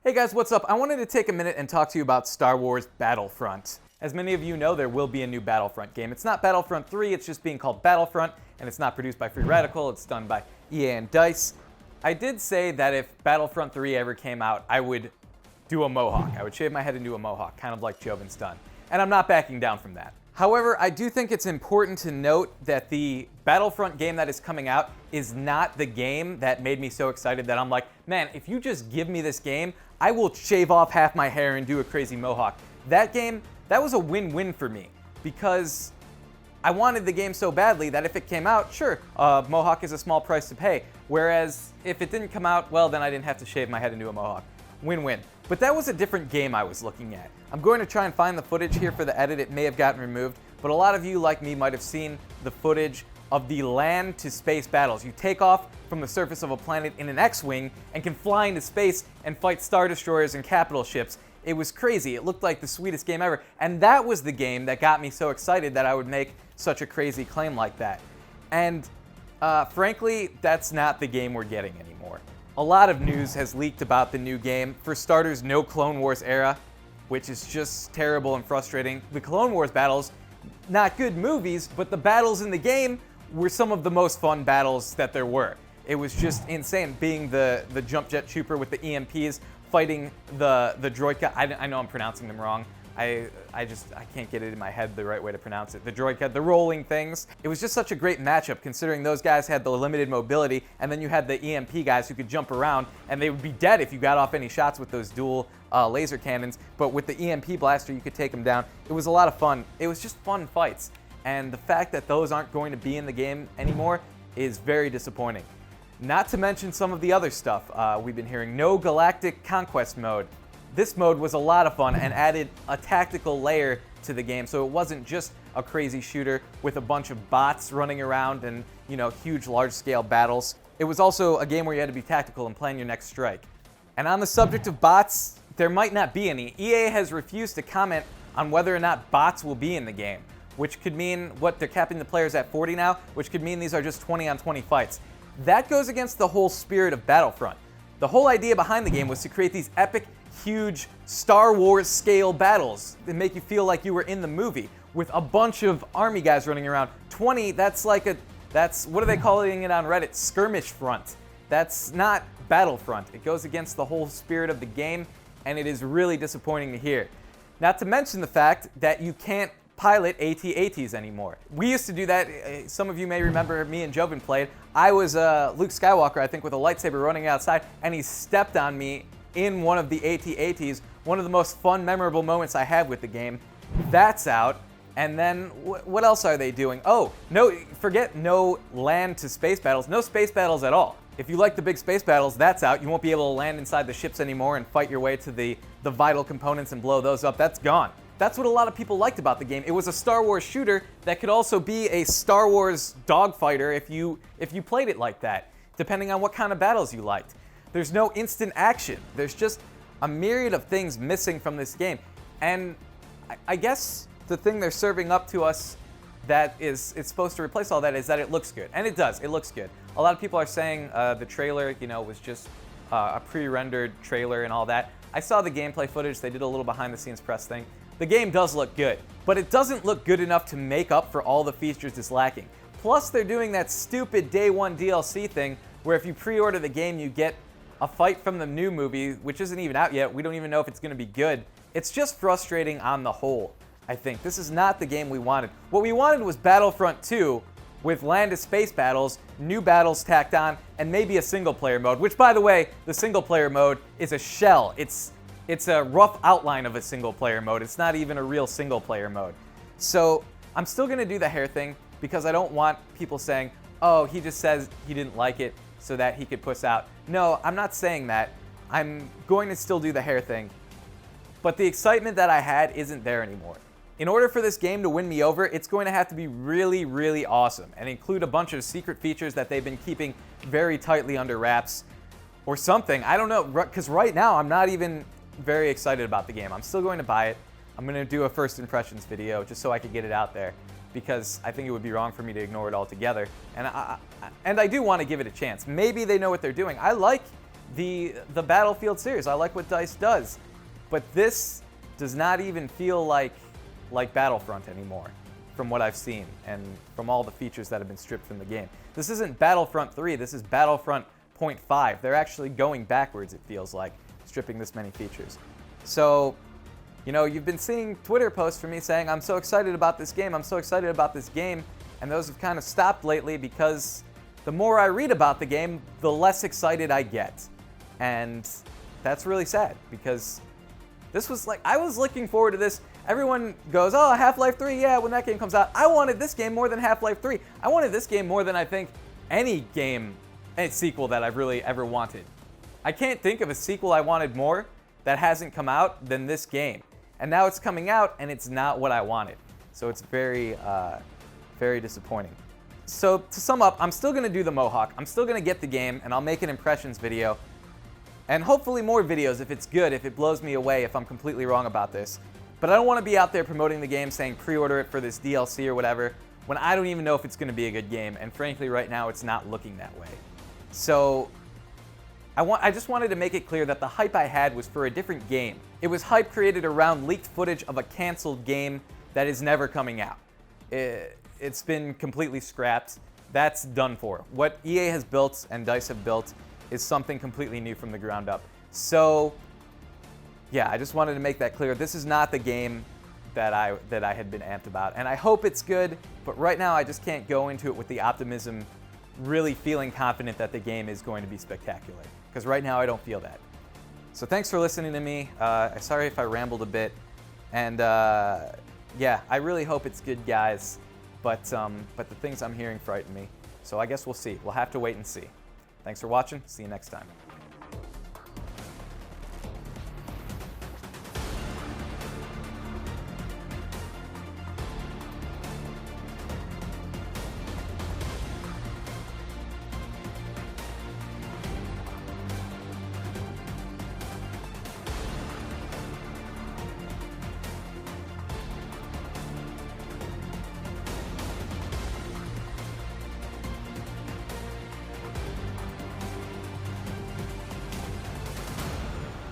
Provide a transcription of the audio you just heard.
Hey guys, what's up? I wanted to take a minute and talk to you about Star Wars Battlefront. As many of you know, there will be a new Battlefront game. It's not Battlefront 3, it's just being called Battlefront, and it's not produced by Free Radical, it's done by EA and DICE. I did say that if Battlefront 3 ever came out, I would do a mohawk. I would shave my head and do a mohawk, kind of like Jovin's done. And I'm not backing down from that. However, I do think it's important to note that the Battlefront game that is coming out is not the game that made me so excited that I'm like, man, if you just give me this game, I will shave off half my hair and do a crazy mohawk. That game, that was a win-win for me because I wanted the game so badly that if it came out, sure, mohawk is a small price to pay. Whereas if it didn't come out, well, then I didn't have to shave my head and do a mohawk. Win-win. But that was a different game I was looking at. I'm going to try and find the footage here for the edit. It may have gotten removed, but a lot of you, like me, might have seen the footage of the land to space battles. You take off from the surface of a planet in an X-Wing and can fly into space and fight Star Destroyers and capital ships. It was crazy. It looked like the sweetest game ever. And that was the game that got me so excited that I would make such a crazy claim like that. And frankly, that's not the game we're getting anymore. A lot of news has leaked about the new game. For starters, no Clone Wars era, which is just terrible and frustrating. The Clone Wars battles, not good movies, but the battles in the game were some of the most fun battles that there were. It was just insane, being the jump jet trooper with the EMPs, fighting the droidka. I know I'm pronouncing them wrong. I can't get it in my head the right way to pronounce it. The droidka, the rolling things. It was just such a great matchup considering those guys had the limited mobility, and then you had the EMP guys who could jump around, and they would be dead if you got off any shots with those dual laser cannons. But with the EMP blaster, you could take them down. It was a lot of fun. It was just fun fights. And the fact that those aren't going to be in the game anymore is very disappointing. Not to mention some of the other stuff we've been hearing. No Galactic Conquest mode. This mode was a lot of fun and added a tactical layer to the game, so it wasn't just a crazy shooter with a bunch of bots running around and, you know, huge large-scale battles. It was also a game where you had to be tactical and plan your next strike. And on the subject of bots, there might not be any. EA has refused to comment on whether or not bots will be in the game, which could mean, what, they're capping the players at 40 now, which could mean these are just 20 on 20 fights. That goes against the whole spirit of Battlefront. The whole idea behind the game was to create these epic, huge Star Wars scale battles that make you feel like you were in the movie with a bunch of army guys running around. 20, that's what are they calling it on Reddit? Skirmish front. That's not Battlefront. It goes against the whole spirit of the game, and it is really disappointing to hear. Not to mention the fact that you can't pilot AT-ATs anymore. We used to do that. Some of you may remember me and Jovin played. I was Luke Skywalker, I think, with a lightsaber running outside, and he stepped on me in one of the AT-ATs. One of the most fun, memorable moments I had with the game. That's out. And then, what else are they doing? Oh, no, forget no land to space battles. No space battles at all. If you like the big space battles, that's out. You won't be able to land inside the ships anymore and fight your way to the vital components and blow those up. That's gone. That's what a lot of people liked about the game. It was a Star Wars shooter that could also be a Star Wars dogfighter if you played it like that, depending on what kind of battles you liked. There's no instant action. There's just a myriad of things missing from this game. And I guess the thing they're serving up to us that it's supposed to replace all that is that it looks good. And it does. It looks good. A lot of people are saying the trailer, was just a pre-rendered trailer and all that. I saw the gameplay footage. They did a little behind-the-scenes press thing. The game does look good, but it doesn't look good enough to make up for all the features it's lacking. Plus, they're doing that stupid Day 1 DLC thing where if you pre-order the game, you get a fight from the new movie, which isn't even out yet. We don't even know if it's going to be good. It's just frustrating on the whole, I think. This is not the game we wanted. What we wanted was Battlefront 2 with land-to-space battles, new battles tacked on, and maybe a single-player mode, which, by the way, the single-player mode is a shell. It's a rough outline of a single-player mode. It's not even a real single-player mode. So I'm still going to do the hair thing because I don't want people saying, oh, he just says he didn't like it so that he could puss out. No, I'm not saying that. I'm going to still do the hair thing. But the excitement that I had isn't there anymore. In order for this game to win me over, it's going to have to be really, really awesome and include a bunch of secret features that they've been keeping very tightly under wraps or something. I don't know, because right now I'm not even very excited about the game. I'm still going to buy it. I'm going to do a first impressions video just so I could get it out there because I think it would be wrong for me to ignore it altogether. And I do want to give it a chance. Maybe they know what they're doing. I like the Battlefield series. I like what DICE does, but this does not even feel like Battlefront anymore, from what I've seen and from all the features that have been stripped from the game. This isn't Battlefront 3. This is Battlefront 0.5. They're actually going backwards. It feels like, stripping this many features. So, you know, you've been seeing Twitter posts from me saying, I'm so excited about this game, I'm so excited about this game, and those have kind of stopped lately because the more I read about the game, the less excited I get. And that's really sad because this was like, I was looking forward to this. Everyone goes, oh, Half-Life 3, yeah, when that game comes out. I wanted this game more than Half-Life 3. I wanted this game more than I think any game, any sequel that I've really ever wanted. I can't think of a sequel I wanted more that hasn't come out than this game. And now it's coming out, and it's not what I wanted. So it's very, very disappointing. So to sum up, I'm still going to do the Mohawk. I'm still going to get the game, and I'll make an impressions video. And hopefully more videos if it's good, if it blows me away, if I'm completely wrong about this. But I don't want to be out there promoting the game, saying pre-order it for this DLC or whatever, when I don't even know if it's going to be a good game. And frankly, right now, it's not looking that way. So I just wanted to make it clear that the hype I had was for a different game. It was hype created around leaked footage of a canceled game that is never coming out. It's been completely scrapped. That's done for. What EA has built and DICE have built is something completely new from the ground up. So, yeah, I just wanted to make that clear. This is not the game that I had been amped about. And I hope it's good, but right now I just can't go into it with the optimism, really feeling confident that the game is going to be spectacular. Because right now I don't feel that. So thanks for listening to me. Sorry if I rambled a bit. And yeah, I really hope it's good, guys. But the things I'm hearing frighten me. So I guess we'll see. We'll have to wait and see. Thanks for watching. See you next time.